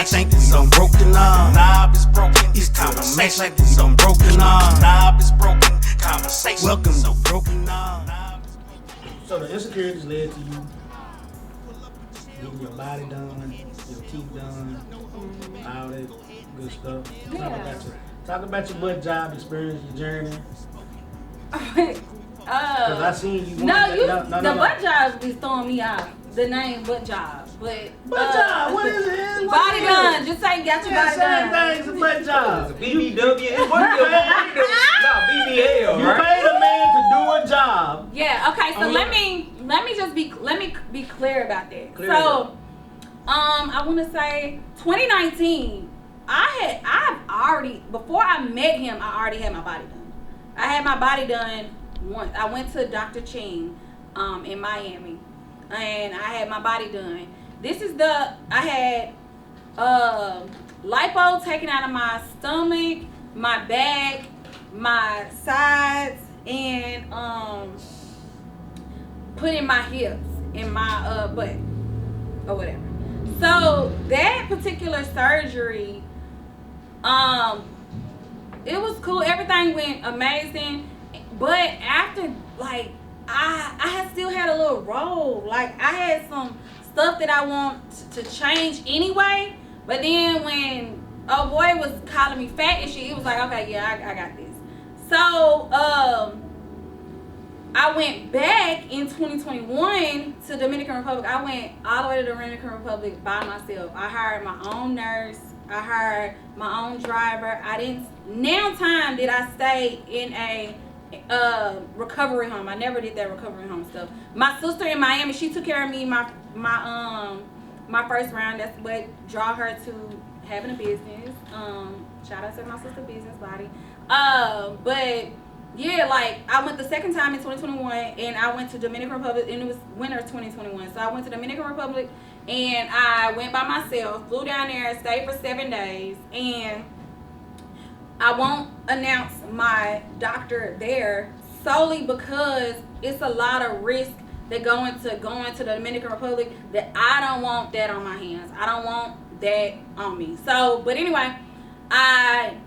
think that some broken knob is broken. It's conversation like some broken knob is broken. Conversation. Welcome to broken knob. So the insecurities led to you getting your body done, your teeth done, all that good stuff. Talk about your butt job experience, your journey. Cause I seen you. The butt job is throwing me off. The name butt job, but butt job. What is it? Body done. Just say got your body done. Same thing's a butt job. It's a BBW. What you BBL, You right? paid a man to do a job. Yeah. Okay. So let me just be clear about that. So, I want to say 2019. I've already, before I met him, I already had my body done. I had my body done once. I went to Dr. Ching in Miami, and I had my body done. I had lipo taken out of my stomach, my back, my sides, and put in my hips and my butt or whatever. So that particular surgery, it was cool. Everything went amazing. But after, like, I had still had a little roll. Like, I had some stuff that I want to change anyway. But then when old boy was calling me fat and shit, he was like, okay, yeah, I got this. So, I went back in 2021 to Dominican Republic. I went all the way to Dominican Republic by myself. I hired my own nurse. I hired my own driver. Now time did I stay in a recovery home. I never did that recovery home stuff. My sister in Miami, she took care of me my first round. That's what draw her to having a business. Shout out to my sister business body. But yeah, like I went the second time in 2021 and I went to Dominican Republic and it was winter 2021. So I went to Dominican Republic and I went by myself, flew down there, stayed for 7 days, and I won't announce my doctor there solely because it's a lot of risk that go into going to the Dominican Republic that I don't want that on my hands. I don't want that on me. So, but anyway, I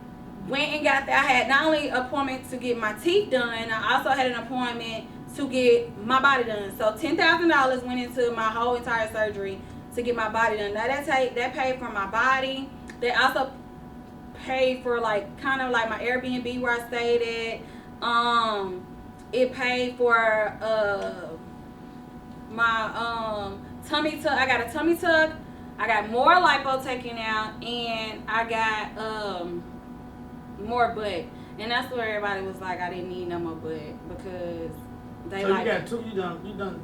went and got there. I had not only an appointment to get my teeth done, I also had an appointment to get my body done. So $10,000 went into my whole entire surgery to get my body done. Now that paid for my body. They also paid for like kind of like my Airbnb where I stayed at. It paid for my tummy tuck. I got a tummy tuck. I got more lipo taken out, and I got more butt. And that's where everybody was like, I didn't need no more butt because they so like. You got two. You done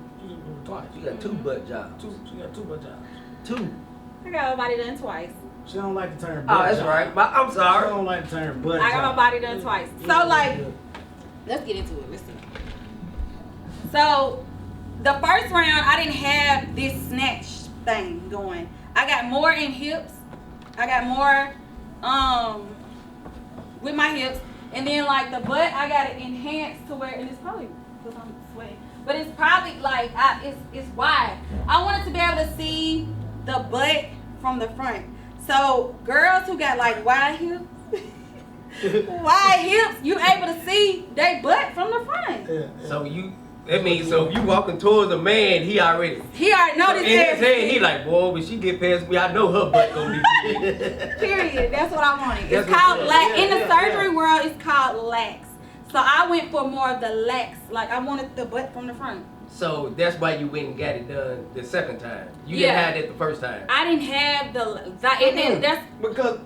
twice. You got two butt jobs. You got two butt jobs. Two. I got my body done twice. She don't like the term butt Oh, that's job. right. I'm sorry. She don't like the term butt I got job. my body done twice. So like, let's get into it. Let's see. So the first round, I didn't have this snatch thing going. I got more in hips. I got more with my hips, and then like the butt, I got it enhanced to where, and it's probably because I'm sweating, but it's probably like it's wide. I wanted to be able to see the butt from the front. So girls who got like wide hips, you able to see their butt from the front. Yeah. So that means so if you walking towards a man, he already know this. in his head, he like, boy, when she get past me, I know her butt gonna be big. Period. That's what I wanted. That's It's called what- lax. yeah, In the yeah, surgery world, it's called lax. So I went for more of the lax. Like I wanted the butt from the front. So that's why you went and got it done the second time. You didn't have it the first time. I didn't have that's Because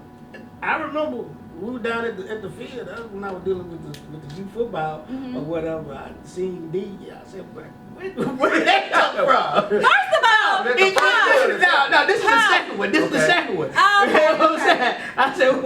I remember we were down at the field. That was when I was dealing with the youth football or whatever. I seen D. I said, where did that come from? First of all, That's the first one. No, this is the second one. This is the Okay. second one. Oh, You know what I'm saying? I said, I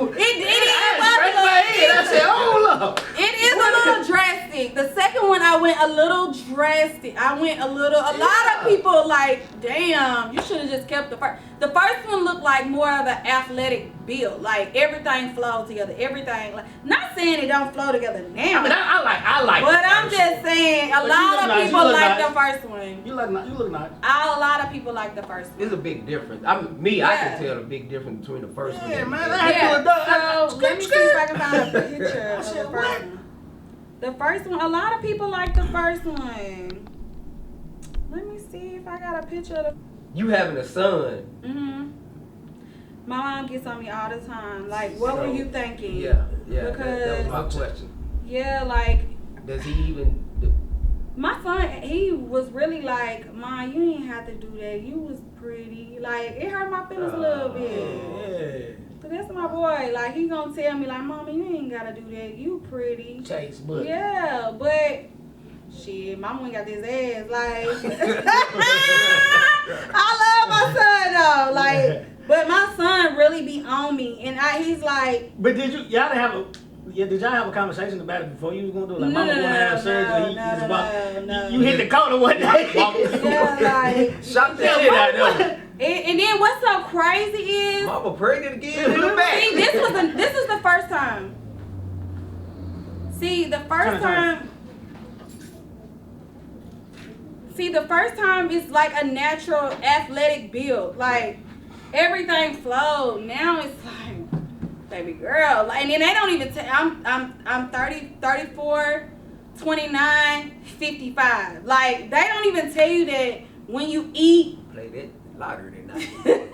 scratched my head. I said, hold up. it is a little drastic. The second one I went a little drastic. I went a lot of people like, damn, you should have just kept the first. The first one looked like more of an athletic build. Like everything flowed together. Everything, like, not saying it don't flow together now. I mean, I like. But I'm just saying, a lot of people like the first one. You look nice. A lot of people like the first one. There's a big difference. I can tell the big difference between the first one. Yeah, man. So let me see if I can find a picture of the first one. The first one, a lot of people like the first one. Let me see if I got a picture of the. You having a son. My mom gets on me all the time. Like, what were you thinking? Yeah. Because that was my question. Yeah, like. Does he even? My son, he was really like, Mom, you ain't have to do that. You was pretty. Like, it hurt my feelings a little bit. Yeah. But that's my boy. Like, he gonna tell me, like, Mama, you ain't gotta do that. You pretty. Chase, but. Yeah, but shit, Mama ain't got this ass. Like, I love my son though. Like, but my son really be on me, and he's like. But did y'all have a conversation about it before you was gonna do it? Like, Mama wanna have surgery. No. You hit the corner one day. Yeah, like. Shot the shit out of him. And then what's so crazy is. Mama pregnant again in the back. See, this is the first time. See, the first time is like a natural athletic build. Like, everything flowed. Now it's like, baby girl. Like, and then they don't even tell. I'm 30, 34, 29, 55. Like, they don't even tell you that when you eat. Played it louder than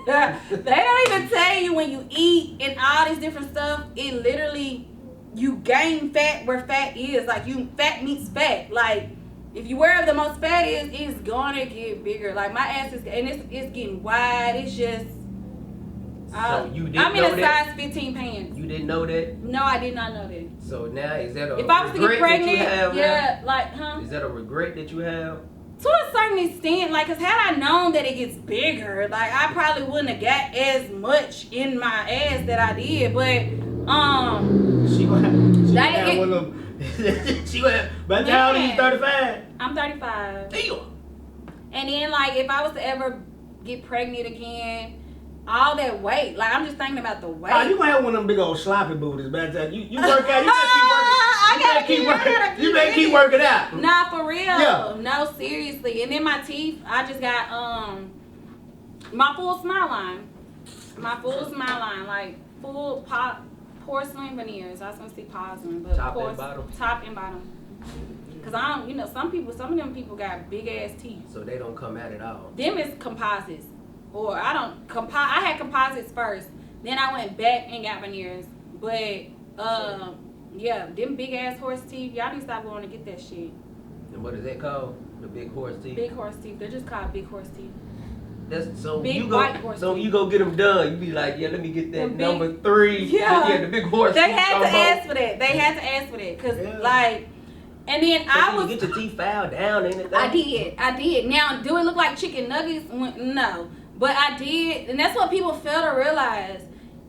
that. They don't even tell you when you eat and all this different stuff. It literally, you gain fat where fat is. Like, fat meets fat. Like, if you wherever the most fat is, it's gonna get bigger. Like, my ass is, and it's getting wide. It's just. So you didn't I'm in know a that? size 15 pants. You didn't know that? No, I did not know that. So now is that a if I was to get regret pregnant, that you have yeah, now? like, huh? Is that a regret that you have? To a certain extent, like, cause had I known that it gets bigger, like, I probably wouldn't have got as much in my ass that I did. But she gonna have one of them. She gonna have. By the time you 35. I'm 35. Damn. And then, like, if I was to ever get pregnant again, all that weight, like, I'm just thinking about the weight. Oh, you gonna have one of them big old sloppy booties by the time you work out. You better keep working out. Nah, for real. Yeah. No, seriously. And then my teeth, I just got my full smile line. Like full porcelain veneers. I was gonna say porcelain, but top and bottom. Top and bottom. Cause I don't, some of them people got big ass teeth. So they don't come at it all. Them is composites, or I had composites first. Then I went back and got veneers, but yeah, them big ass horse teeth. Y'all need to stop going to get that shit. And what is that called? The big horse teeth? Big horse teeth. They're just called big horse teeth. That's so big you go. white horse So teeth. you go get them done. You be like, yeah, let me get that The number big, 3. Yeah, the big horse. They teeth had to combo. ask for that. They had to ask for that, cause like, and then So I was. you get your teeth filed down and anything. I did. Now, do it look like chicken nuggets? No, but I did, and that's what people fail to realize.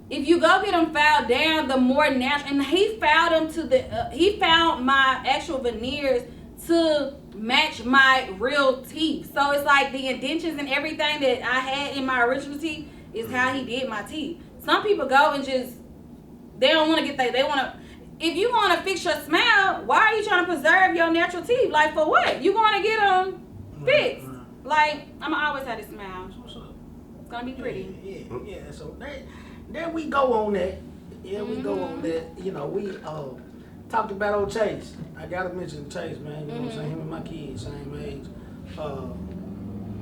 If you go get them filed down, the more natural. And he filed them to the. He found my actual veneers to match my real teeth. So it's like the indentions and everything that I had in my original teeth is how he did my teeth. Some people go and just they don't want to get they want to. If you want to fix your smile, why are you trying to preserve your natural teeth? Like, for what? You want to get them fixed? Like, I'm always have this smile. It's gonna be pretty. Yeah. So there we go on that. Yeah, we go on that. You know, we talked about old Chase. I gotta mention Chase, man. You know what I'm saying? Him and my kids, same age.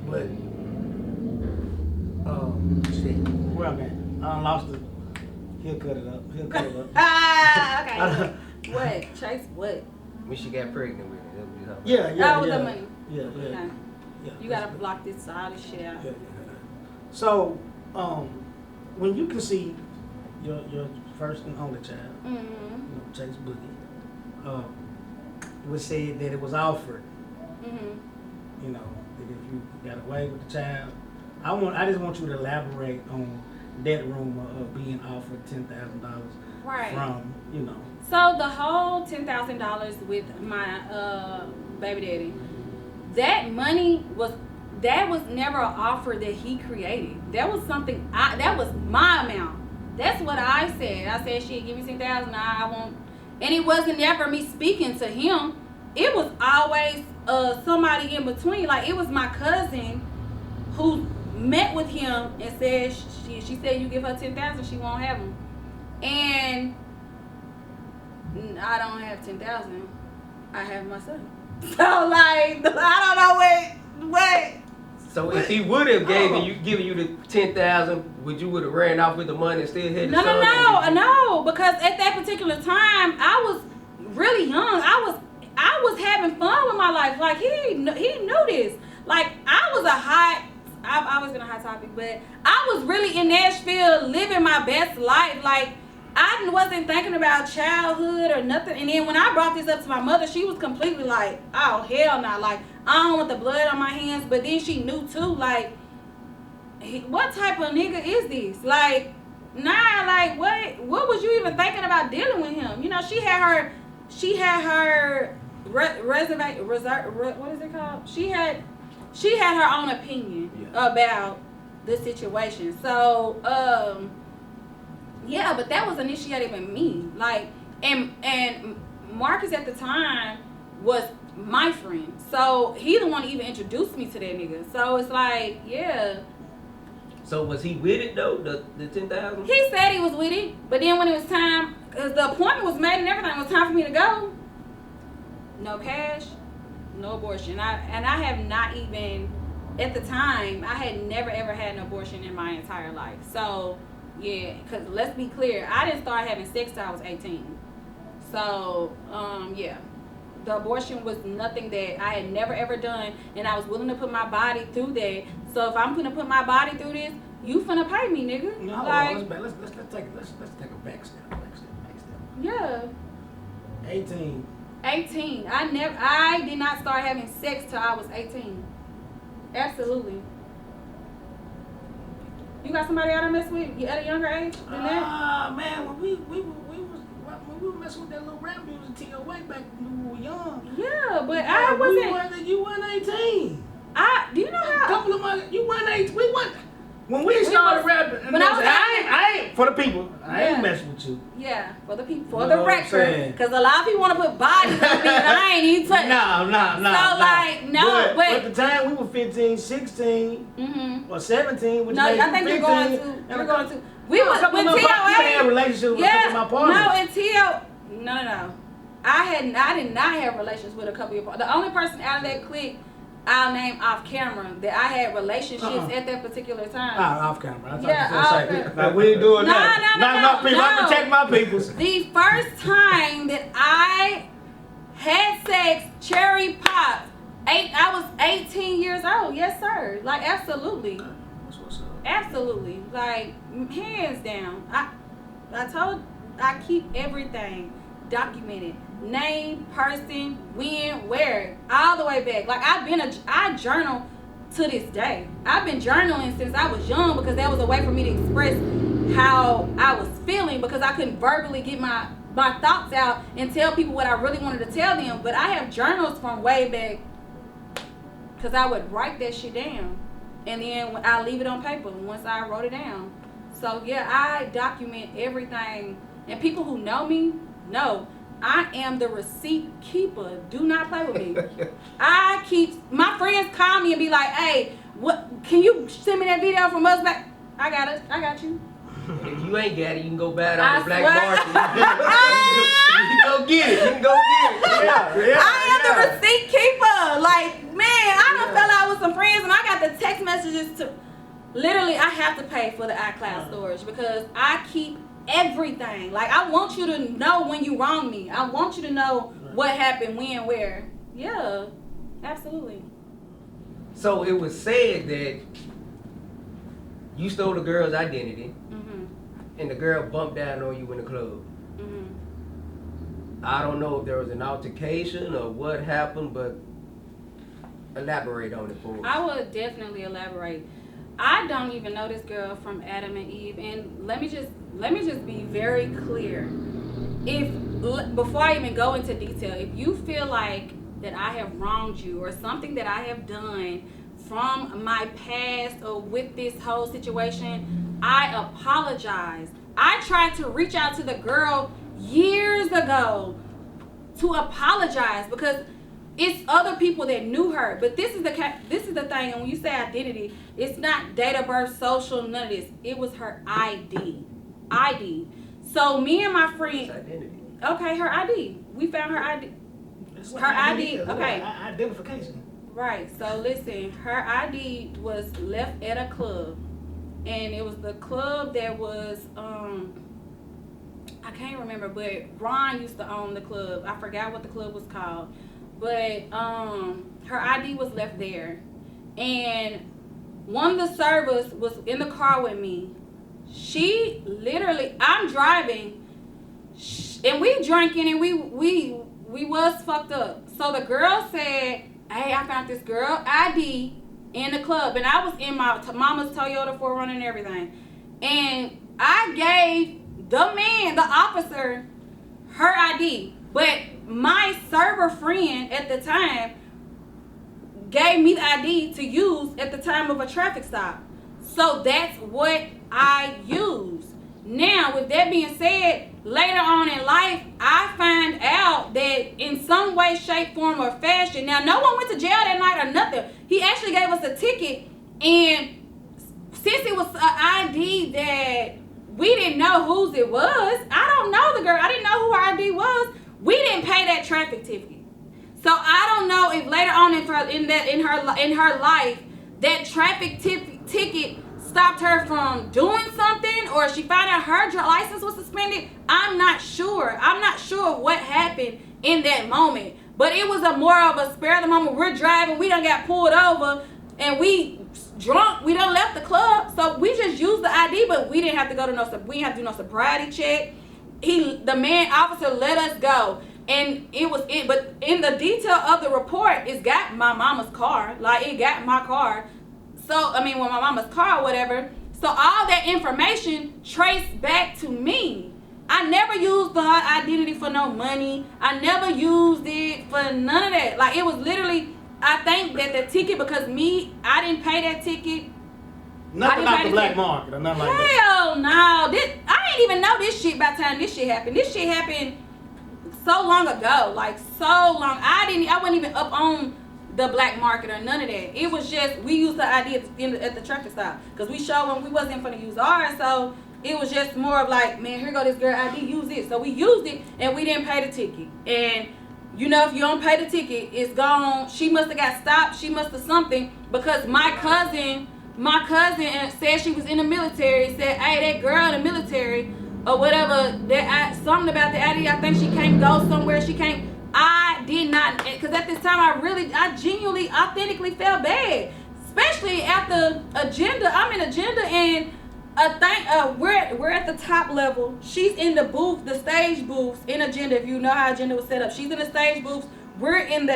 But shit, where I'm at? I lost it. He'll cut it up. Okay. What? Chase what? When she got pregnant with it. Yeah. That was the money. Yeah. Okay. Yeah. You gotta block all this shit out. Yeah. So, when you conceive your first and only child, you know, Chase Boogie, it was said that it was offered. You know, that if you got away with the child, I just want you to elaborate on that rumor of being offered $10,000 from, you know. So the whole $10,000 with my baby daddy, that money was never an offer that he created. That was something that was my amount. That's what I said. I said, shit, give me 10,000. I won't. And it wasn't ever me speaking to him. It was always somebody in between. Like, it was my cousin who met with him and said, she said, you give her 10,000, she won't have them. And I don't have 10,000. I have my son. So, like, I don't know what. So if he would have given you the 10,000, would you would have ran off with the money and still had the son? No, because at that particular time I was really young. I was having fun with my life. Like, he knew this. Like, I've always been a hot topic, but I was really in Nashville living my best life. Like, I wasn't thinking about childhood or nothing. And then when I brought this up to my mother, she was completely like, oh, hell no. Like, I don't want the blood on my hands. But then she knew too, like, what type of nigga is this? Like, nah, like, what was you even thinking about dealing with him? You know, she had her what is it called? She had her own opinion about the situation. So, yeah, but that was initiated by me. Like, and Marcus at the time was my friend. So he the one to even introduced me to that nigga. So it's like, yeah. So was he with it though, the 10,000? He said he was with it, but then when it was time, cause the appointment was made and everything, it was time for me to go. No cash, no abortion. I have not even, at the time, I had never ever had an abortion in my entire life. So yeah, because let's be clear, I didn't start having sex till I was 18. So, yeah. The abortion was nothing that I had never ever done, and I was willing to put my body through that. So if I'm gonna put my body through this, you finna pay me, nigga. No, like, let's take a back step. Yeah. 18. 18. I did not start having sex till I was 18. Absolutely. You got somebody out there mess with you at a younger age than that? Man, when we were messing with that little rap music TOA back when we were young. Yeah, but I wasn't. You weren't 18. Do you know how? A couple of months, you weren't 18. We weren't. When we started rapping, when I ain't for the people. I ain't messing with you. Yeah, for the people, for You the know what I'm record, saying? because a lot of people want to put bodies on me, and I ain't even touched. No. So like, no, but at the time we were 15, 16, or 17. Which no, made I think 15, you're going to. We was couple with of my TOA. had relationships with a couple of my partners. No. I did not have relations with a couple of. The only person out of that clique I'll name off camera that I had relationships at that particular time. Off camera. I off camera. Like, we ain't doing that. No, people. I protect my peoples. The first time that I had sex, cherry popped. I was 18 years old. Yes, sir. Like, absolutely. That's what's up. Absolutely. Like, hands down. I keep everything documented. Name, person, when, where, all the way back. Like, I journal to this day. I've been journaling since I was young because that was a way for me to express how I was feeling, because I couldn't verbally get my thoughts out and tell people what I really wanted to tell them. But I have journals from way back because I would write that shit down, and then I leave it on paper once I wrote it down. So yeah, I document everything, and people who know me know I am the receipt keeper. Do not play with me. My friends call me and be like, hey, what, can you send me that video from us back? I got you. If you ain't got it, you can go buy it on the black market. You can go get it. Yeah. I am the receipt keeper. Like, man, I done fell out with some friends and I got the text messages to, literally, I have to pay for the iCloud storage because I keep everything. Like, I want you to know when you wrong me. I want you to know what happened, when, where. Yeah, absolutely. So it was said that you stole the girl's identity, and the girl bumped down on you in the club. I don't know if there was an altercation or what happened, but elaborate on it for us. I would definitely elaborate. I don't even know this girl from Adam and Eve, and let me just be very clear. Before I even go into detail, if you feel like that I have wronged you or something that I have done from my past or with this whole situation, I apologize. I tried to reach out to the girl years ago to apologize because it's other people that knew her. But this is the thing, and when you say identity, it's not date of birth, social, none of this. It was her ID. So me and my friend. Identity. Okay, her ID. We found her ID. Her ID. Okay. Identification. Right. So listen, her ID was left at a club, and it was the club that was I can't remember, but Ron used to own the club. I forgot what the club was called, but her ID was left there, and one of the servers was in the car with me. She literally, I'm driving, and we drinking, and we was fucked up. So the girl said, hey, I found this girl ID in the club, and I was in my mama's Toyota 4Runner and everything, and I gave the officer, her ID, but my server friend at the time gave me the ID to use at the time of a traffic stop. So that's what I use. Now, with that being said, later on in life, I find out that in some way, shape, form, or fashion, now no one went to jail that night or nothing. He actually gave us a ticket, and since it was an ID that we didn't know whose it was, I don't know the girl, I didn't know who her ID was, we didn't pay that traffic ticket. So I don't know if later on in her life, that traffic ticket stopped her from doing something, or she found out her license was suspended. I'm not sure. I'm not sure what happened in that moment. But it was more of a spare of the moment. We're driving, we done got pulled over, and we drunk. We done left the club, so we just used the ID, but we didn't have to go to we didn't have to do no sobriety check. The man officer let us go. And but in the detail of the report, it's got my mama's car. Like, it got my car. So, my mama's car or whatever. So, all that information traced back to me. I never used her identity for no money. I never used it for none of that. Like, it was literally, I think that the ticket, because I didn't pay that ticket. Nothing about the black market or nothing like that. Hell no. I didn't even know this shit by the time this shit happened. This shit happened so long ago, like so long. I wasn't even up on the black market or none of that. It was just, we used the ID at the traffic stop because we showed them we wasn't going to use ours. So it was just more of like, man, here go this girl ID, use it. So we used it and we didn't pay the ticket. And if you don't pay the ticket, it's gone. She must have got stopped. She must have something, because my cousin said she was in the military. Said, hey, that girl in the military or whatever, something about the ID, I think she can't go somewhere. She can't. I did not, because at this time I genuinely, authentically felt bad, especially after Agenda. I'm in Agenda, and we're at the top level. She's in the booth, the stage booths in Agenda. If you know how Agenda was set up, she's in the stage booths. We're in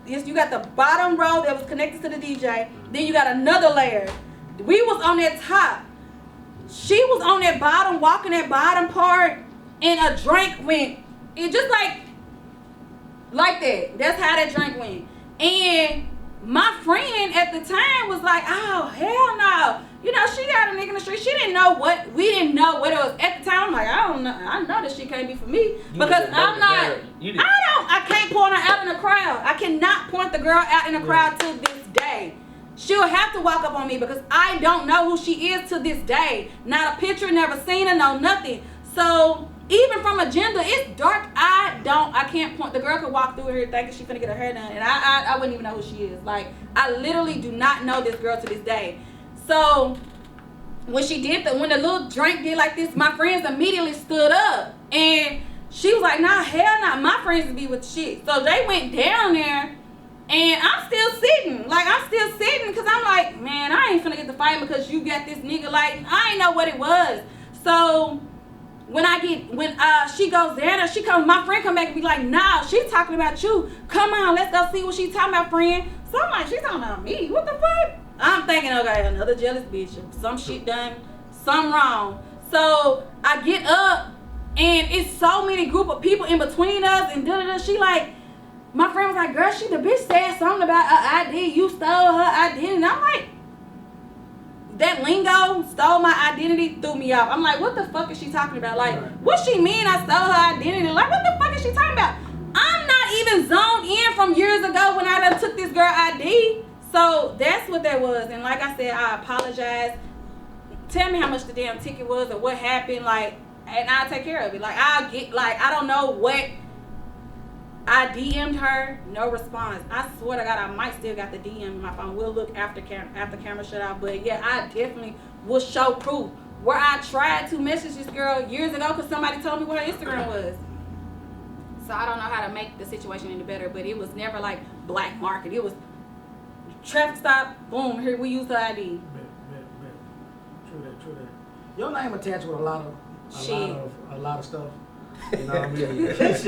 you got the bottom row that was connected to the DJ. Then you got another layer. We was on that top. She was on that bottom, walking that bottom part, and a drink went. It just like that. That's how that drink went. And my friend at the time was like, oh, hell no. She got a nigga in the street. We didn't know what it was. At the time, I'm like, I don't know. I know this shit can't be for me. Because I'm not, I can't point her out in the crowd. I cannot point the girl out in the crowd to this day. She'll have to walk up on me because I don't know who she is to this day. Not a picture, never seen her, no nothing. So even from Agenda, it's dark. I can't point. The girl could walk through here thinking she's gonna get her hair done, and I wouldn't even know who she is. Like, I literally do not know this girl to this day. So when when the little drink did like this, my friends immediately stood up, and she was like, nah, hell nah. My friends would be with shit. So they went down there. And I'm still sitting because I'm like, man, I ain't finna get the fight because you got this nigga. Like, I ain't know what it was. So when she goes down there, my friend come back and be like, nah, she's talking about you. Come on, let's go see what she's talking about, friend. So I'm like, she's talking about me. What the fuck? I'm thinking, okay, another jealous bitch. Some shit done, something wrong. So I get up, and it's so many group of people in between us, and she like, my friend was like, girl, the bitch said something about her ID. You stole her identity. And I'm like, that lingo, stole my identity, threw me off. I'm like, what the fuck is she talking about? Like, what she mean I stole her identity? Like, what the fuck is she talking about? I'm not even zoned in from years ago when I done took this girl ID. So that's what that was. And like I said, I apologize. Tell me how much the damn ticket was or what happened, like, and I'll take care of it. Like, I'll get, like, I don't know what. I DM'd her, no response. I swear to God, I might still got the DM in my phone. We'll look after camera shut off. But yeah, I definitely will show proof where I tried to message this girl years ago because somebody told me what her Instagram was. So I don't know how to make the situation any better, but it was never like black market. It was traffic stop, boom, here we use the ID. True that. Your name attached with a lot of stuff. You know what I mean? I'm telling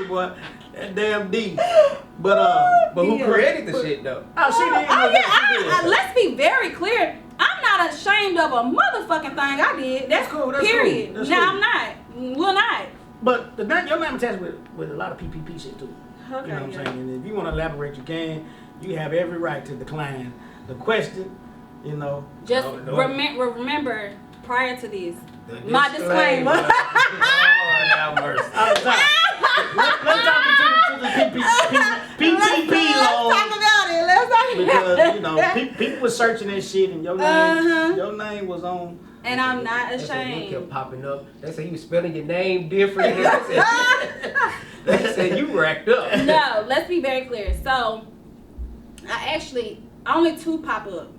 you, boy, that damn D. But who created the shit though? Oh, she did. Let's be very clear. I'm not ashamed of a motherfucking thing I did. That's cool. Period. Cool. No, I'm not. Will not. But your name attached with a lot of PPP shit too. Okay, you know what I'm saying? And if you want to elaborate, you can. You have every right to decline the question. You know. Just remember. Prior to this, my disclaimer. Let's talk about it. Let's talk about it. Because, you know, people were searching that shit and your name was on. And I'm not ashamed. You kept popping up. They say you spelling your name different. They said you racked up. No, let's be very clear. So, only 2 pop up.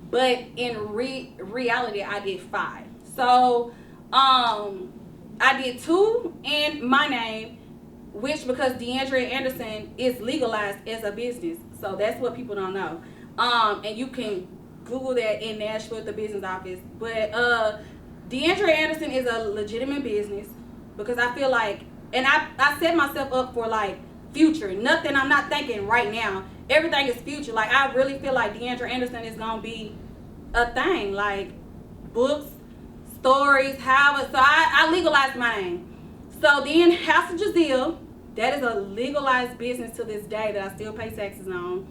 But in reality, I did 5. So, I did 2 in my name, which because DeAndre Anderson is legalized as a business. So that's what people don't know. And you can Google that in Nashville at the business office. But DeAndre Anderson is a legitimate business because I feel like, and I set myself up for like future. Nothing I'm not thinking right now. Everything is future. Like, I really feel like DeAndre Anderson is going to be a thing. Like, books, stories, however. So I legalized my name. So then House of Jazeel, that is a legalized business to this day that I still pay taxes on.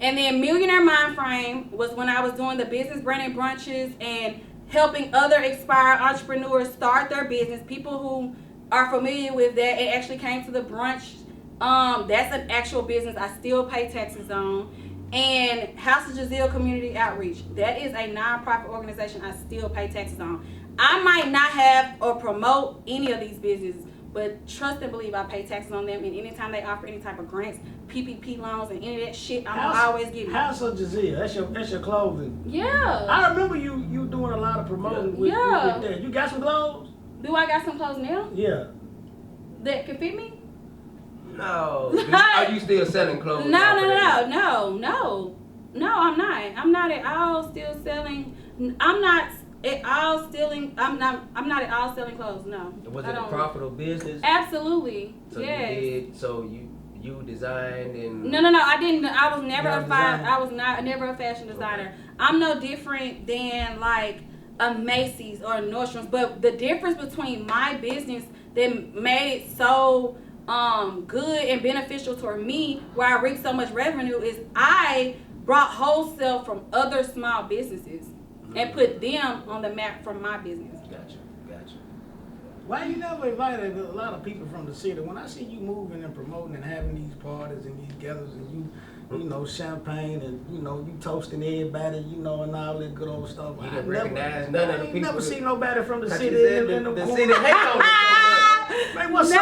And then Millionaire Mindframe was when I was doing the business branding brunches and helping other expired entrepreneurs start their business. People who are familiar with that, it actually came to the brunch. That's an actual business I still pay taxes on. And House of Jazeel Community Outreach, that is a non-profit organization I still pay taxes on. I might not have or promote any of these businesses, but trust and believe I pay taxes on them. And anytime they offer any type of grants, PPP loans, and any of that shit, I'm always giving. House of Jazeel, that's your clothing. Yeah. I remember you doing a lot of promoting with that. You got some clothes? Do I got some clothes now? Yeah. That can fit me? No. Are you still selling clothes? No, I'm not. I'm not at all still selling. I'm not at all selling clothes. No. Was it a profitable business? Absolutely. So yes. you did. So you designed and. No. I didn't. I was never never a fashion designer. I'm no different than like a Macy's or a Nordstrom's. But the difference between my business that made it so good and beneficial toward me, where I reaped so much revenue, is I brought wholesale from other small businesses and put them on the map from my business. Gotcha. Why you never invited a lot of people from the city? When I see you moving and promoting and having these parties and these gatherings and you know, champagne and, you know, you toasting everybody, you know, and all that good old stuff. You didn't recognize none of the people. I never see nobody from the city in the city hate on it so much. Man, what's up?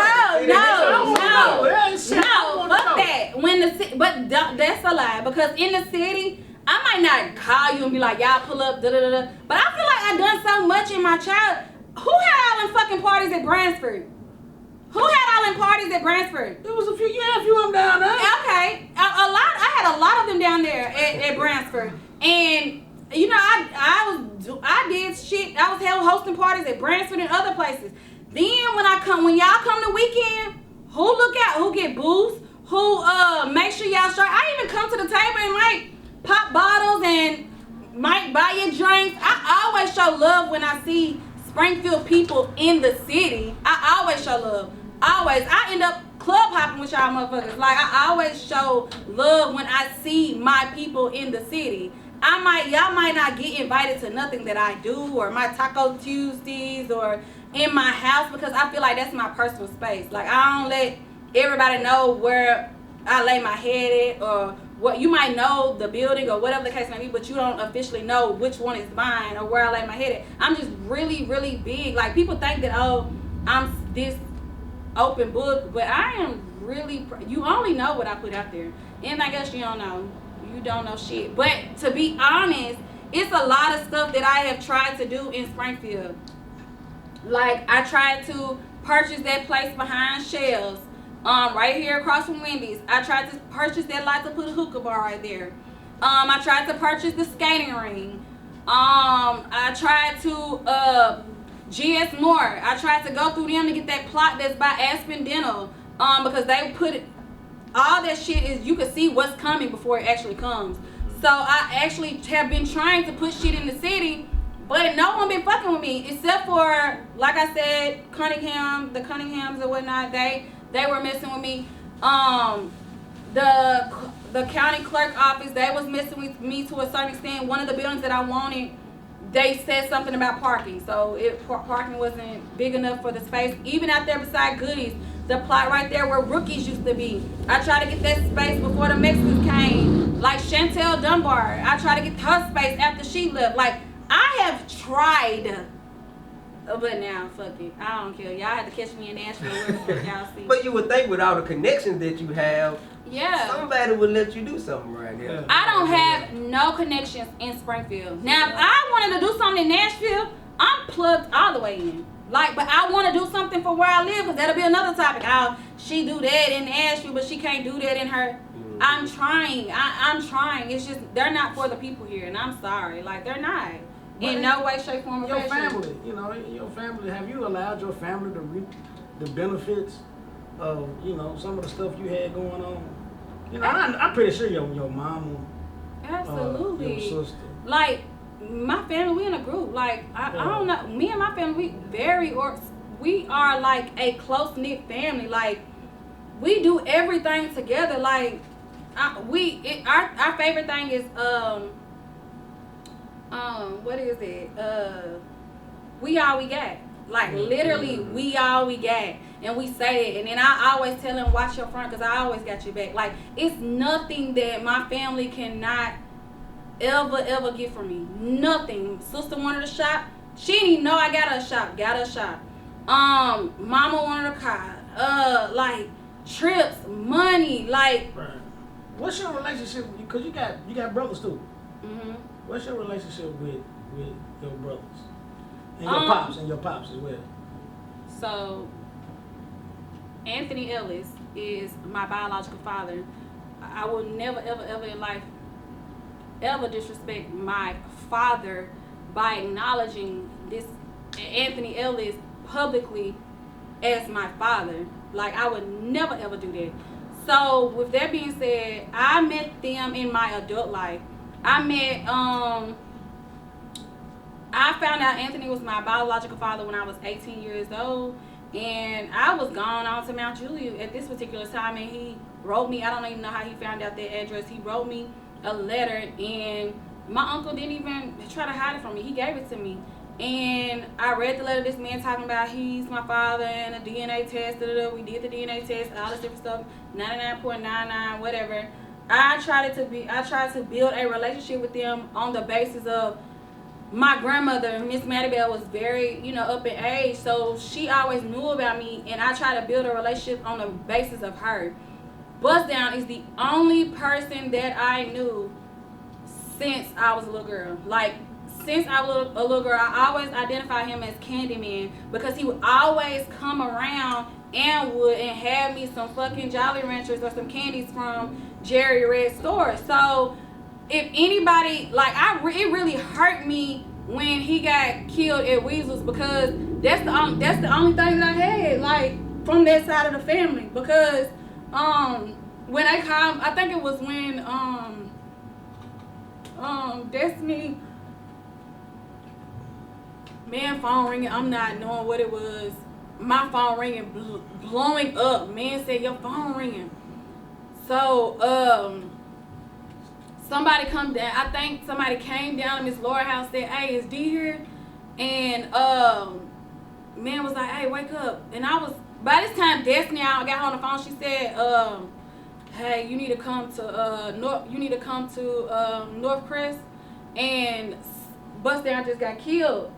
No, fuck that. But that's a lie, because in the city, I might not call you and be like, y'all pull up, da-da-da-da. But I feel like I've done so much in my child. Who had all them fucking parties at Bransford? Who had all them parties at Bransford? There was a few, you had a few of them down there. Okay, I had a lot of them down there at Bransford. And, you know, I did shit. I was hosting parties at Bransford and other places. Then when y'all come the weekend, who get booths, who make sure y'all straight. I even come to the table and like pop bottles and might buy you drinks. I always show love when I see Springfield people in the city. I always show love. Always. I end up club hopping with y'all motherfuckers. Like, I always show love when I see my people in the city. Y'all might not get invited to nothing that I do, or my Taco Tuesdays, or in my house, because I feel like that's my personal space. Like, I don't let everybody know where I lay my head at, or what. You might know the building or whatever the case may be, but you don't officially know which one is mine or where I lay my head at. I'm just really, really big. Like, people think that, oh, I'm this open book, but I am really, you only know what I put out there. Anything else you don't know. You don't know shit. But to be honest, it's a lot of stuff that I have tried to do in Springfield. Like, I tried to purchase that place behind Shells, right here across from Wendy's. I tried to purchase that lot to put a hookah bar right there. I tried to purchase the skating ring. I tried to GS Moore. I tried to go through them to get that plot that's by Aspen Dental. Because they put it, all that shit is, you can see what's coming before it actually comes. So I actually have been trying to put shit in the city, but no one been fucking with me except for, like I said, Cunningham, the Cunninghams or whatnot. They were messing with me. The county clerk office, they was messing with me to a certain extent. One of the buildings that I wanted, they said something about parking, so parking wasn't big enough for the space. Even out there beside Goodies, the plot right there where Rookies used to be, I tried to get that space before the Mexicans came. Like Chantel Dunbar, I tried to get her space after she left. Like, I have tried, but now, fuck it, I don't care. Y'all have to catch me in Nashville, where the fuck y'all see. But you would think with all the connections that you have, yeah, somebody would let you do something right here. I don't have no connections in Springfield. Now, if I wanted to do something in Nashville, I'm plugged all the way in. Like, but I want to do something for where I live, because that'll be another topic. She do that in Nashville, but she can't do that in her. I'm trying. I'm trying. It's just, they're not for the people here, and I'm sorry. Like, they're not. In no way, shape, form, or your fashion. family, you know, your family, have you allowed your family to reap the benefits of, you know, some of the stuff you had going on? You know, I'm pretty sure your mama, Absolutely. your sister. Like, my family, we in a group. Like, I don't know. Me and my family, we are like a close-knit family. Like, we do everything together. Like, our favorite thing is, what is it? We all we got. Like, literally, we all we got. And we say it. And then I always tell them, watch your front, because I always got your back. Like, it's nothing that my family cannot ever get from me. Nothing. Sister wanted a shop. She didn't even know I got her a shop. Got her a shop. Mama wanted a car. Like, trips, money, like. Right. What's your relationship? Because you got brothers too. Mm-hmm. What's your relationship with your brothers and your pops as well? So, Anthony Ellis is my biological father. I will never, ever in life ever disrespect my father by acknowledging this Anthony Ellis publicly as my father. Like, I would never ever do that. So, with that being said, I met them in my adult life. I found out Anthony was my biological father when I was 18 years old, and I was gone on to Mount Juliet at this particular time, and he wrote me, I don't even know how he found out that address, he wrote me a letter, and my uncle didn't even try to hide it from me. He gave it to me, and I read the letter, this man talking about he's my father and a DNA test, we did the DNA test, all this different stuff, 99.99, whatever. I tried to build a relationship with them on the basis of my grandmother, Miss Maddie Bell, was very, up in age, so she always knew about me, and I tried to build a relationship on the basis of her. Bust Down is the only person that I knew since I was a little girl. Like, since I was a little girl, I always identified him as Candyman, because he would always come around and have me some fucking Jolly Ranchers or some candies from Jerry Red store. So if anybody, like, it really hurt me when he got killed at Weasel's, because that's the only thing that I had, like, from that side of the family. Because when I called, I think it was when Destiny, man, phone ringing, I'm not knowing what it was. my phone ringing, blowing up. Man said, your phone ringing. So, somebody come down. I think somebody came down to Miss Laura's house, said, hey, is D here? And, man was like, hey, wake up. And I was, by this time, Destiny, I got her on the phone. She said, hey, you need to come to, North Crest. And bust down just got killed.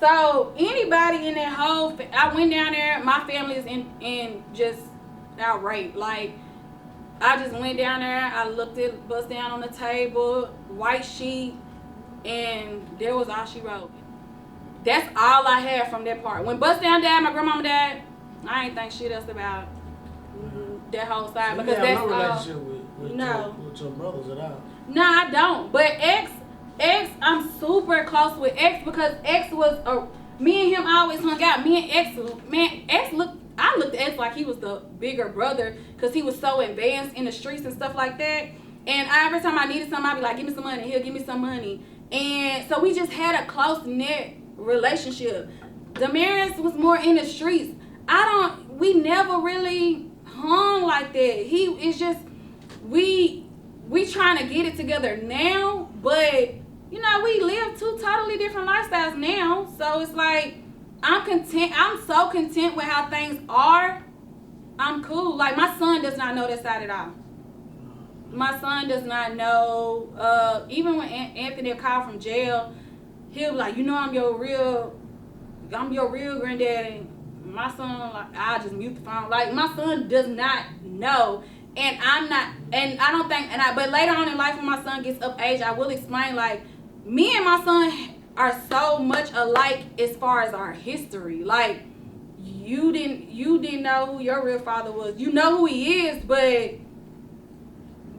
So anybody in that whole, I went down there. My family is in just outright. Like, I just went down there. I looked at bust down on the table, white sheet, and there was all she wrote. That's all I had from that part. When bust down died, my grandmama died, I ain't think shit else about that whole side, So because that's no all. relationship with your brothers at all. No, I don't. But X, I'm super close with X because X was me and him always hung out. Me and X, I looked at X like he was the bigger brother because he was so advanced in the streets and stuff like that. And every time I needed something, I'd be like, give me some money. He'll give me some money. And so we just had a close-knit relationship. Damaris was more in the streets. We never really hung like that. It's just, we trying to get it together now, but you know, we live two totally different lifestyles now. So it's like, I'm content. I'm so content with how things are. I'm cool. Like, my son does not know that side at all. My son does not know. Even when Anthony called from jail, he'll be like, you know, I'm your real granddaddy. My son, like, I just mute the phone. Like, my son does not know. And I'm not, and I don't think, but later on in life when my son gets of age, I will explain, like, me and my son are so much alike as far as our history. Like, you didn't know who your real father was. You know who he is, but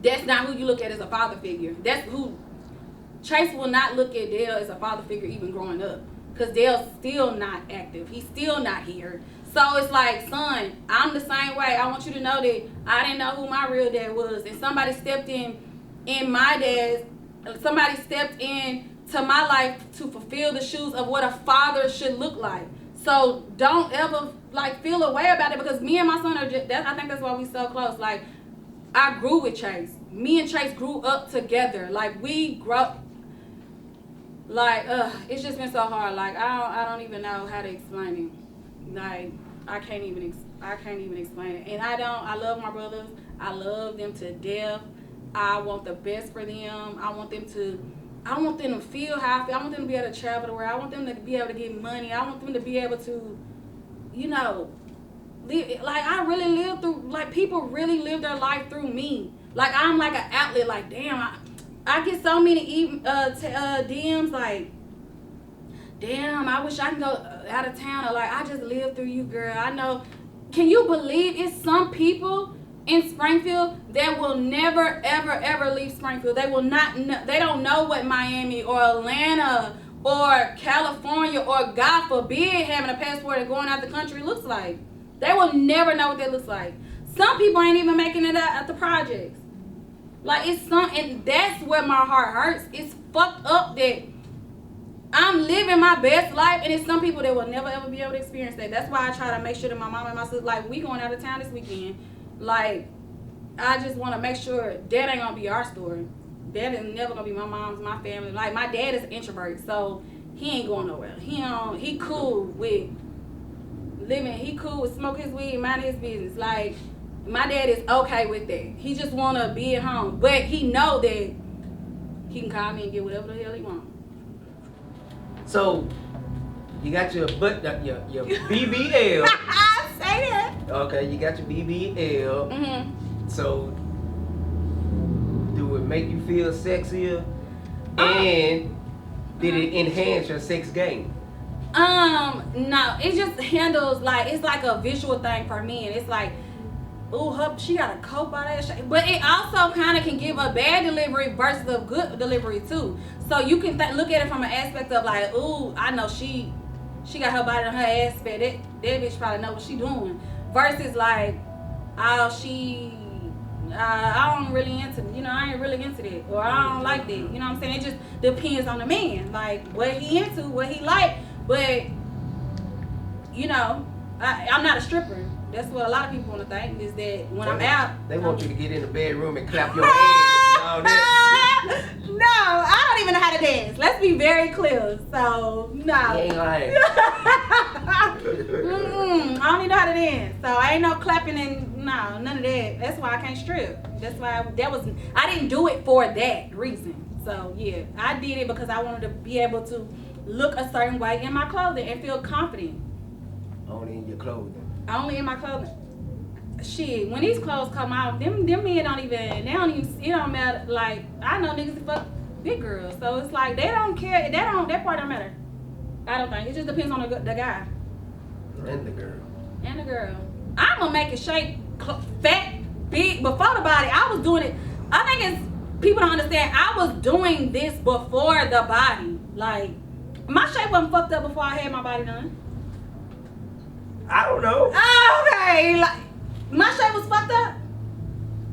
that's not who you look at as a father figure. That's who, Chase will not look at Dale as a father figure even growing up. Because Dale's still not active. He's still not here. So it's like, son, I'm the same way. I want you to know that I didn't know who my real dad was. And somebody stepped in to my life to fulfill the shoes of what a father should look like. So don't ever, like, feel a way about it, because me and my son are just, I think that's why we so close. Like, I grew with Chase. Me and Chase grew up together. Like, we grew up, like, it's just been so hard. Like, I don't even know how to explain it. Like, I can't even explain it. And I love my brothers. I love them to death. I want the best for them. I want them to feel how I feel. I want them to be able to travel the world. I want them to be able to get money. I want them to be able to, you know, live. Like, I really live through, like, people really live their life through me. Like, I'm like an outlet. Like, damn, I get so many DMs like, damn, I wish I could go out of town. Or like, I just live through you, girl. I know. Can you believe it's some people in Springfield that will never, ever, ever leave Springfield? They will not know, they don't know what Miami or Atlanta or California or, God forbid, having a passport and going out the country looks like. They will never know what that looks like. Some people ain't even making it out at the projects. Like, and that's where my heart hurts. It's fucked up that I'm living my best life, and it's some people that will never ever be able to experience that. That's why I try to make sure that my mom and my sister, like, we going out of town this weekend. Like, I just want to make sure that ain't gonna be our story. That is never gonna be my mom's, my family. Like, my dad is an introvert, so he ain't going nowhere. He cool with living. He cool with smoking his weed, minding his business. Like, my dad is okay with that. He just wanna be at home, but he know that he can call me and get whatever the hell he want. So, you got your BBL. Say that. Okay, you got your BBL. Mm-hmm. So, do it make you feel sexier? And did it enhance your sex game? No, it just handles, like, it's like a visual thing for me, and it's like, ooh, she got a coat by that shit. But it also kind of can give a bad delivery versus a good delivery too. So you can look at it from an aspect of like, ooh, I know she got her body on her aspect. That bitch probably know what she doing. Versus like, oh, I don't really into, I ain't really into that, or I don't like that. You know what I'm saying? It just depends on the man, like what he into, what he like. But I'm not a stripper. That's what a lot of people want to think is that when I'm out. They want you to get in the bedroom and clap your hands and all that. No, I don't even know how to dance. Let's be very clear. So, no. You ain't lying. I don't even know how to dance. So, I ain't no clapping and no, none of that. That's why I can't strip. That's why I didn't do it for that reason. So, yeah, I did it because I wanted to be able to look a certain way in my clothing and feel confident. Only in your clothing. Only in my clothing. Shit, when these clothes come out, them men it don't matter. Like, I know niggas that fuck big girls, so it's like they don't care. That part don't matter. I don't think. It just depends on the guy. And the girl. And the girl. I'm gonna make it shake, fat, big, before the body. I was doing it. I think it's, people don't understand, I was doing this before the body. Like, my shape wasn't fucked up before I had my body done. I don't know. Oh, okay. Like, my shape was fucked up?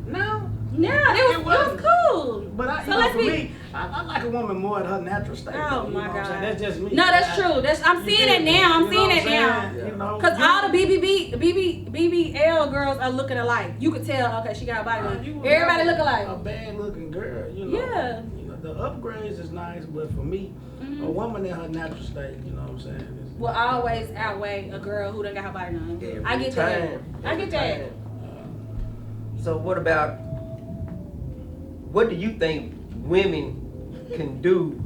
No. No, it was cool. But for me, I like a woman more at her natural state. Oh my God. That's just me. No, that's true. I'm seeing it now. I'm seeing it now. Because all the BBL girls are looking alike. You could tell, okay, she got a body on. Everybody look alike. A bad looking girl, you know. Yeah. You know, the upgrades is nice, but for me, a woman in her natural state, you know what I'm saying? Will always outweigh a girl who done got her body done. Every I get time. that. I get that. So what do you think women can do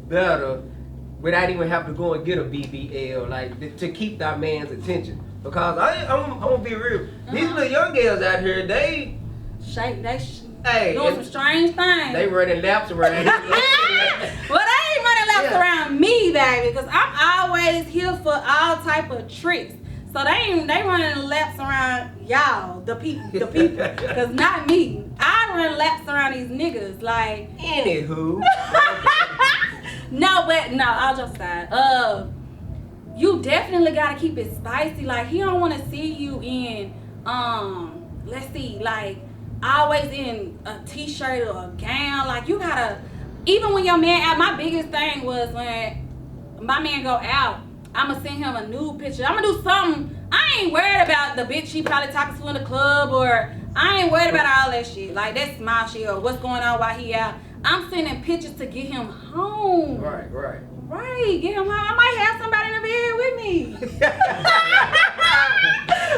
better without even having to go and get a BBL, like to keep that man's attention? Because I'm gonna be real. These little young girls out here, they doing some strange things. They running laps around. Well, they ain't running laps around me, baby, because I'm always here for all type of tricks. So they running laps around y'all, the people, because not me. I run laps around these niggas, like. Anywho. No, all jokes aside. You definitely gotta keep it spicy. Like, he don't want to see you in, let's see, like, always in a t-shirt or a gown. Like, you gotta, even when your man out, my biggest thing was when my man go out, I'ma send him a nude picture. I'ma do something. I ain't worried about the bitch he probably talking to in the club, or I ain't worried about all that shit. Like, that's my shit, or what's going on while he out. I'm sending pictures to get him home. Right. Right, get him home. I might have somebody in the bed with me.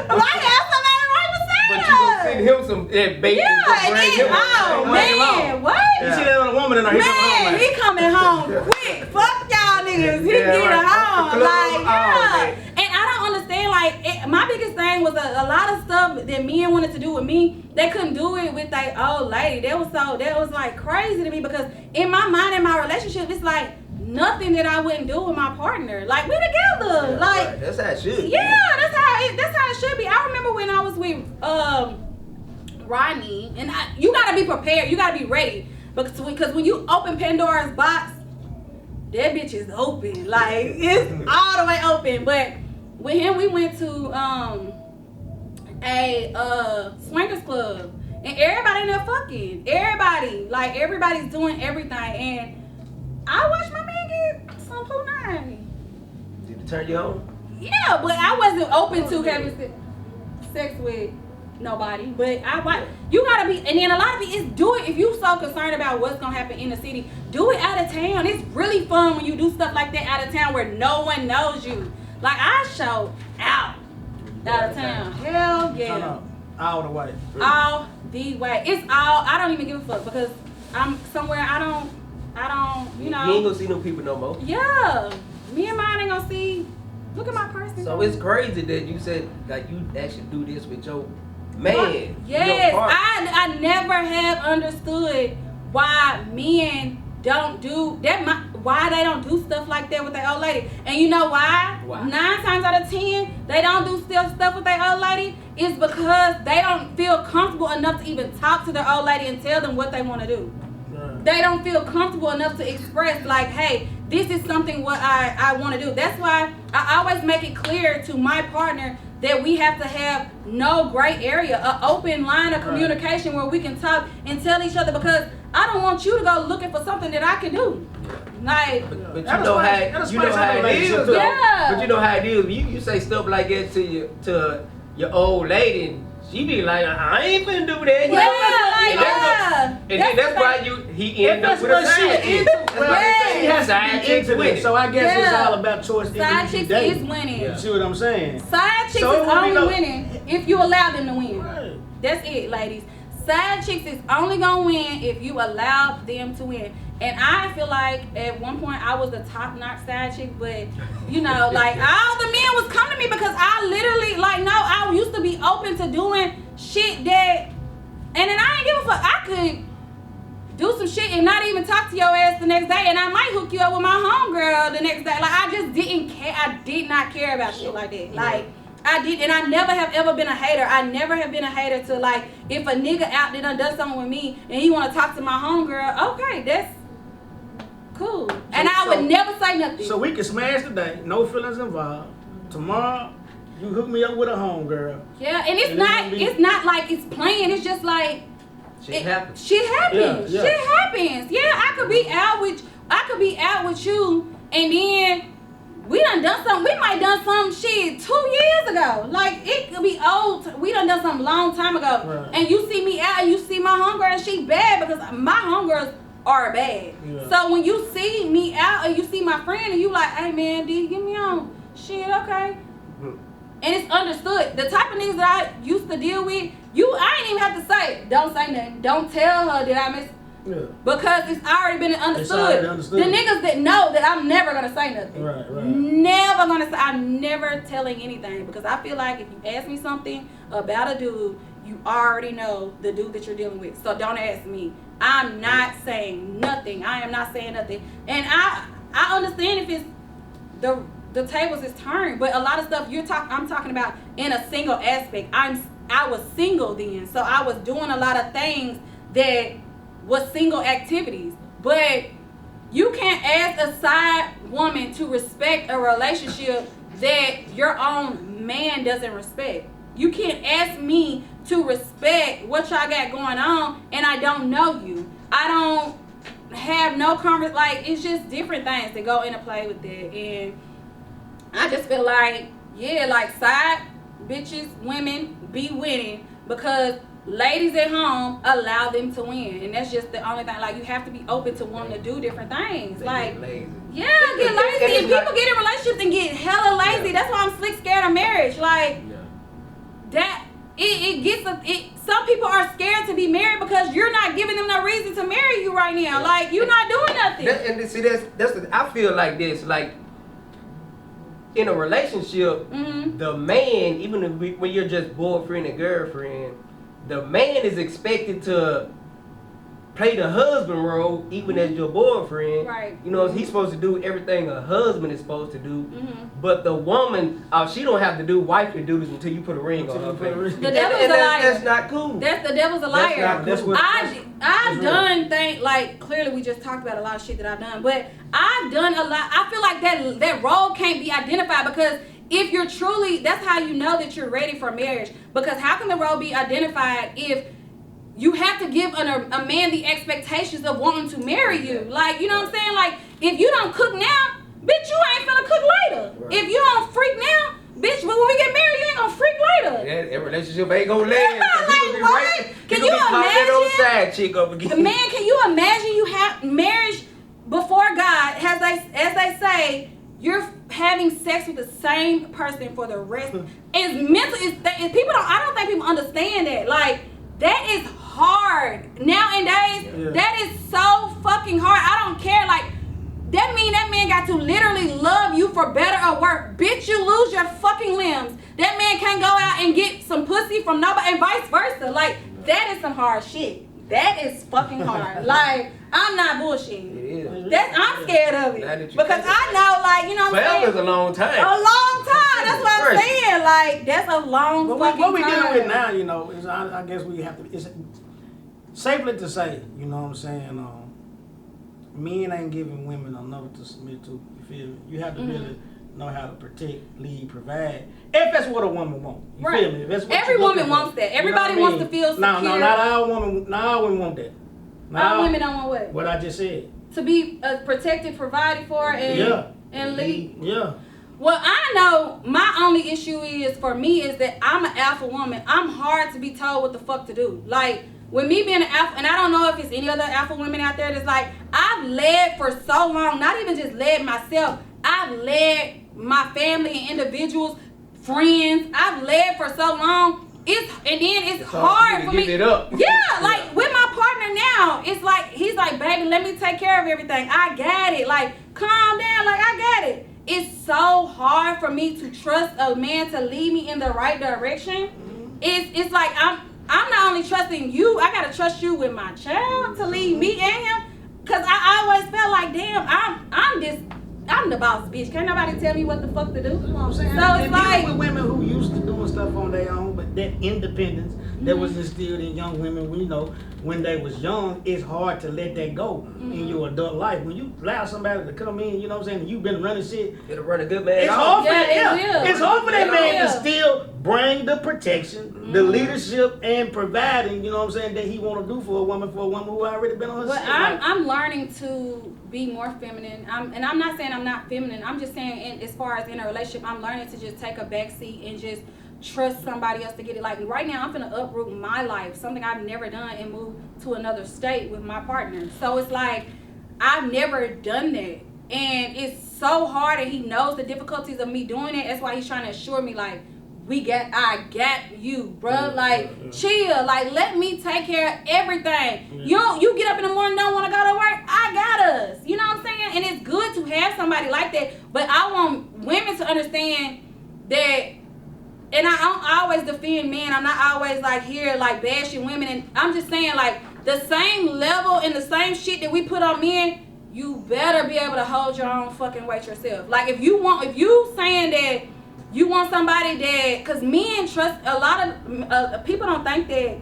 I might have somebody right beside But you gonna send him some bacon to bring him home. Man, what? You see that little woman in there, Man, he coming home quick. Fuck y'all niggas. He getting home. Like, And I don't understand, like, my biggest thing was a lot of stuff that men wanted to do with me, they couldn't do it with their old lady. That was like crazy to me, because in my mind, in my relationship, it's like nothing that I wouldn't do with my partner. Like, we together. Yeah, like, right. That's how it should be. Yeah, that's how it should be. I remember when I was with Rodney, and you gotta be prepared. You gotta be ready, because when you open Pandora's box, that bitch is open. Like, it's all the way open. But with him, we went to a swingers club, and everybody in there fucking. Everybody's doing everything, and I watched my man get some punani. Did it turn you on? Yeah, but I wasn't open to having sex with nobody. But you gotta be, and then a lot of it is do it if you so concerned about what's gonna happen in the city. Do it out of town. It's really fun when you do stuff like that out of town where no one knows you. Like, I show out of town. Hell yeah. All the way. All the way. It's all. I don't even give a fuck, because I'm somewhere I don't, you know. You ain't gonna see no people no more. Yeah. Me and mine ain't gonna see. Look at my person. So it's crazy that you said, like, you actually do this with your man. Yes. I never have understood why men don't do that. Why they don't do stuff like that with their old lady. And you know why? 9 times out of 10, they don't do stuff with their old lady. Is because they don't feel comfortable enough to even talk to their old lady and tell them what they want to do. They don't feel comfortable enough to express, like, hey, this is something what I want to do. That's why I always make it clear to my partner that we have to have no gray area, an open line of communication where we can talk and tell each other, because I don't want you to go looking for something that I can do. Like, but you know how it is. Though. Yeah. But you know how it is. You say stuff like that to your old lady, and she be like, I ain't finna do that. And that's why he ended up with a side chick. He has to be into it. So I guess it's all about choice. Side chicks is winning. You see what I'm saying? Side chicks is only winning if you allow them to win. Right. That's it, ladies. Side chicks is only gonna win if you allow them to win. And I feel like at one point I was the top-notch side chick, but you know, like all the men was coming to me because I literally, like, no, I used to be open to doing shit that, and then I ain't give a fuck. I could do some shit and not even talk to your ass the next day, and I might hook you up with my homegirl the next day. Like, I just didn't care. I did not care about shit like that. Like, I did, and I never have ever been a hater. I never have been a hater to, like, if a nigga out there done something with me and he want to talk to my homegirl, okay, that's cool. And I would never say nothing. So we can smash today, no feelings involved. Tomorrow, you hook me up with a homegirl. Yeah, and it's not like it's playing. It's just like shit happens. Shit happens. Yeah. Shit happens. Yeah, I could be out with you, and then we done something. We might done some shit 2 years ago. Like, it could be old. We done something long time ago. Right. And you see me out and you see my homegirl and she bad because my homegirls are bad. Yeah. So when you see me out and you see my friend and you like, hey man, D, get me on. Shit, okay. And it's understood. The type of niggas that I used to deal with, I ain't even have to say, don't say nothing. Don't tell her that I miss. Yeah. Because it's already been understood. The niggas that know that I'm never gonna say nothing. Right. Never gonna say. I'm never telling anything because I feel like if you ask me something about a dude, you already know the dude that you're dealing with. So don't ask me. I'm not saying nothing. I am not saying nothing. And I understand if it's the tables is turned, but a lot of stuff I'm talking about in a single aspect. I was single then, so I was doing a lot of things that was single activities. But you can't ask a side woman to respect a relationship that your own man doesn't respect. You can't ask me to respect what y'all got going on and I don't know you. I don't have no conversation. Like, it's just different things that go into play with that. And I just feel like, yeah, like side bitches, women be winning because ladies at home allow them to win. And that's just the only thing. Like, you have to be open to wanting to do different things. Like, yeah, get lazy. And people get in relationships and get hella lazy. That's why I'm slick scared of marriage. Like, that some people are scared to be married because you're not giving them no reason to marry you right now. Like, you're not doing nothing. I feel like this, like, in a relationship, the man, even when you're just boyfriend and girlfriend, the man is expected to play the husband role even as your boyfriend. Right. You know, he's supposed to do everything a husband is supposed to do. But the woman, she don't have to do wifely duties until you put a ring on her finger. The devil's a liar. That's not cool. The devil's a liar. I've done things, like, clearly we just talked about a lot of shit that I've done, but I've done a lot. I feel like that role can't be identified because if you're truly, that's how you know that you're ready for marriage. Because how can the role be identified if you have to give a man the expectations of wanting to marry you? Like, you know what I'm saying? Like, if you don't cook now, bitch, you ain't finna cook later. Right. If you don't freak now, bitch, but when we get married, you ain't gonna freak later. Yeah, that relationship ain't gonna last. Like, what? Can you imagine? Side chick up again. Man, can you imagine you have marriage before God, as they say, you're having sex with the same person for the rest. It's mental. I don't think people understand that. Like, that is hard nowadays. Yeah. That is so fucking hard. I don't care. Like, that mean that man got to literally love you for better or worse. Bitch, you lose your fucking limbs. That man can't go out and get some pussy from nobody and vice versa. Like, that is some hard shit. That is fucking hard. Like, I'm not bullshitting. It is. I'm scared of it. Because I know, like, you know what I'm saying? Forever is a long time. A long time. That's what I'm saying. Like, that's a long fucking time. What we dealing with now, you know, is I guess we have to, it's safely to say, you know what I'm saying, men ain't giving women enough to submit to. You feel me? You have to really know how to protect, lead, provide. If that's what a woman wants. You feel me? If that's what every woman wants that. Everybody wants to feel secure. No, not all women want that. All women don't want what? What I just said. To be protected, provided for, and lead. Yeah. Well, I know my only issue is for me is that I'm an alpha woman. I'm hard to be told what the fuck to do. Like with me being an alpha, and I don't know if it's any other alpha women out there that's like, I've led for so long, not even just led myself. I've led my family and individuals, friends. I've led for so long. It's hard for me. Give it up. Yeah, like with my partner now, it's like he's like, baby, let me take care of everything. I got it. Like, calm down. Like, I got it. It's so hard for me to trust a man to lead me in the right direction. It's like I'm not only trusting you, I gotta trust you with my child to lead me and him. Cause I always felt like, damn, I'm the boss bitch. Can't nobody tell me what the fuck to do. You know what I'm saying? So and it's like with women who used to doing stuff on their own, but that independence that was instilled in young women, when they was young, it's hard to let that go in your adult life. When you allow somebody to come in, you know what I'm saying, and you've been running shit, It'll run a good man. it's hard for It's hard for that man to will. still bring the protection, the leadership, and providing, you know what I'm saying, that he want to do for a woman who already been on her But shit. I'm learning to be more feminine. And I'm not saying I'm not feminine. I'm just saying, as far as in a relationship, I'm learning to just take a back seat and just trust somebody else to get it. Like right now, I'm finna uproot my life, something I've never done, and move to another state with my partner. So it's like I've never done that, and it's so hard. And he knows the difficulties of me doing it. That's why he's trying to assure me, like, I got you, bro. Like, chill. Like, let me take care of everything. You get up in the morning, don't want to go to work. I got us. You know what I'm saying? And it's good to have somebody like that. But I want women to understand that. And I always defend men. I'm not always like here like bashing women. And I'm just saying, like, the same level and the same shit that we put on men, you better be able to hold your own fucking weight yourself. Like, if you saying that you want somebody that, because men trust, a lot of people don't think that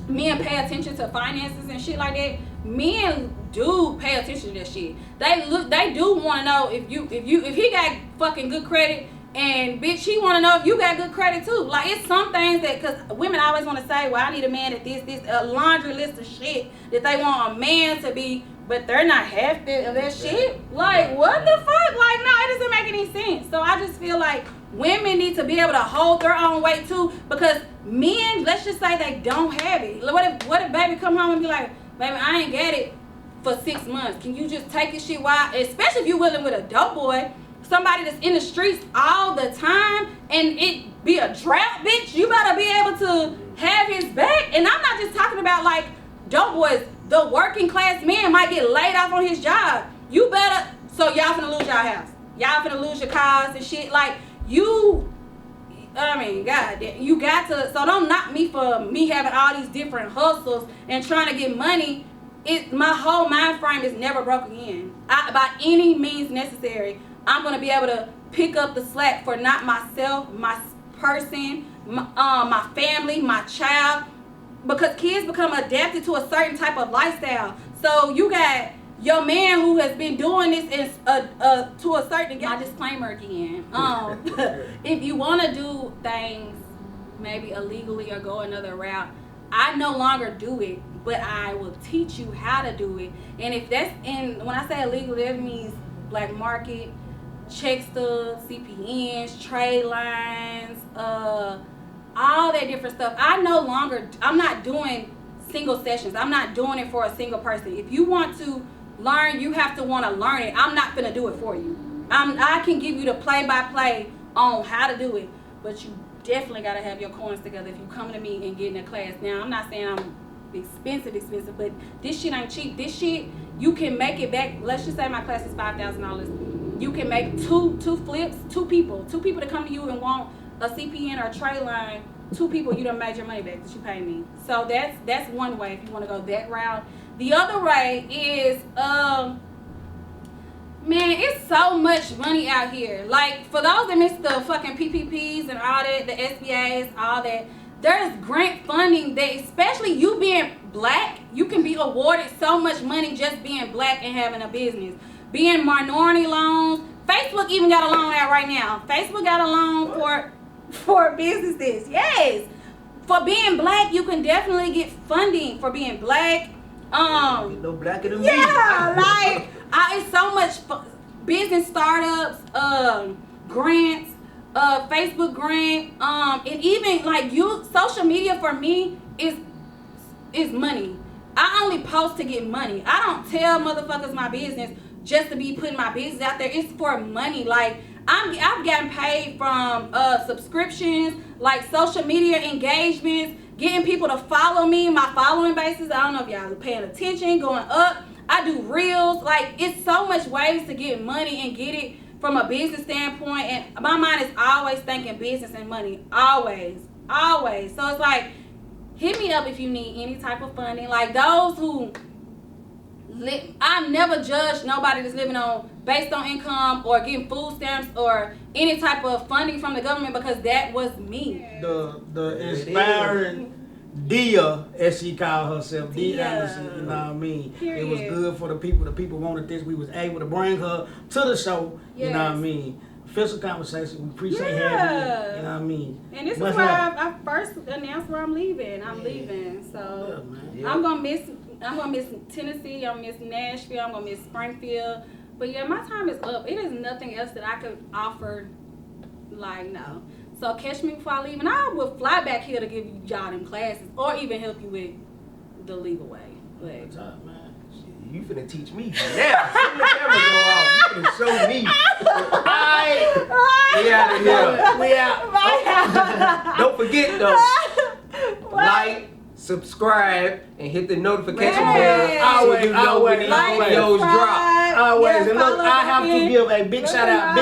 men pay attention to finances and shit like that. Men do pay attention to that shit. They do want to know if he got fucking good credit, and bitch, he want to know if you got good credit too. Like, it's some things that, because women always want to say, well, I need a man that this a laundry list of shit that they want a man to be, but they're not half of that shit. Like, what the fuck? Like, no, it doesn't make any sense. So I just feel like women need to be able to hold their own weight too, because men, let's just say they don't have it. What if baby come home and be like, baby, I ain't got it for 6 months. Can you just take this shit while, especially if you're willing with a dope boy, somebody that's in the streets all the time, and it be a drought, bitch, you better be able to have his back. And I'm not just talking about like dope boys. The working class man might get laid off on his job. You better, so y'all finna lose y'all house. Y'all finna lose your cars and shit. Like, God, you got to, so don't knock me for me having all these different hustles and trying to get money. My whole mind frame is never broke again. By any means necessary, I'm going to be able to pick up the slack for not myself, my person, my family, my child, because kids become adapted to a certain type of lifestyle. So you got your man who has been doing this to a certain, my disclaimer again, if you want to do things maybe illegally or go another route, I no longer do it, but I will teach you how to do it. And if that's when I say illegal, that means black market, check stubs, CPNs, trade lines, all that different stuff. I'm not doing single sessions. I'm not doing it for a single person. If you want to learn, you have to want to learn it. I'm not gonna do it for you. I can give you the play-by-play on how to do it, but you definitely gotta have your coins together if you come to me and get in a class. Now, I'm not saying I'm expensive, but this shit ain't cheap. This shit, you can make it back. Let's just say my class is $5,000. You can make two flips, two people to come to you and want a CPN or a trade line. 2 people, you done made your money back that you pay me. So that's one way if you want to go that route. The other way is, man, it's so much money out here. Like, for those that miss the fucking PPPs and all that, the SBAs, all that, there's grant funding that, especially you being black, you can be awarded so much money just being black and having a business. Being minority loans. Facebook even got a loan out right now. Facebook got a loan for businesses. Yes. For being black, you can definitely get funding for being black. No blacker than me. Yeah, like it's so much business startups, grants, Facebook grant, and even like social media for me is money. I only post to get money. I don't tell motherfuckers my business just to be putting my business out there. It's for money. Like I've gotten paid from subscriptions, like social media engagements, getting people to follow me. My following basis, I don't know if y'all are paying attention, going up. I do reels. Like it's so much ways to get money and get it from a business standpoint. And my mind is always thinking business and money. Always. So it's like, hit me up if you need any type of funding. Like those who I never judge nobody that's living on based on income or getting food stamps or any type of funding from the government, because that was me. The inspiring Dia, as she called herself, Dia Anderson, you know what I mean? Period. It was good for the people. The people wanted this. We was able to bring her to the show, you know what I mean? Official conversation. We appreciate having you, you know what I mean? And this is where I first announced where I'm leaving. I'm leaving. So I'm gonna miss Tennessee, I'm gonna miss Nashville, I'm gonna miss Springfield. But yeah, my time is up. It is nothing else that I could offer. Like, no. So catch me before I leave, and I will fly back here to give y'all them classes, or even help you with the legal way. But you finna teach me now. Soon the camera go off, you finna show me. We out of here. We out. Don't forget though, like, subscribe, and hit the notification bell so you know when these videos drop. Always. And look, I have to give a big shout out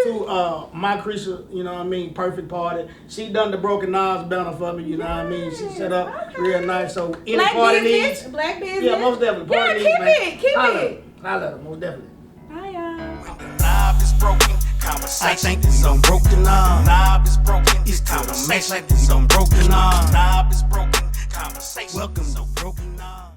to my Krisha, you know what I mean, Perfect Party. She done the Broken Knobs banner for me, you know what I mean. She set up real nice. So any Black party business, needs. Black business. Yeah, most definitely. Party keep needs, it. I love it, most definitely. Bye, y'all. When the knob is broken, conversation. I think we done broke the knob. Knob is broken, it's conversation. Like we done broke the knob. Knob is broken, conversation. Welcome to Broken Knob.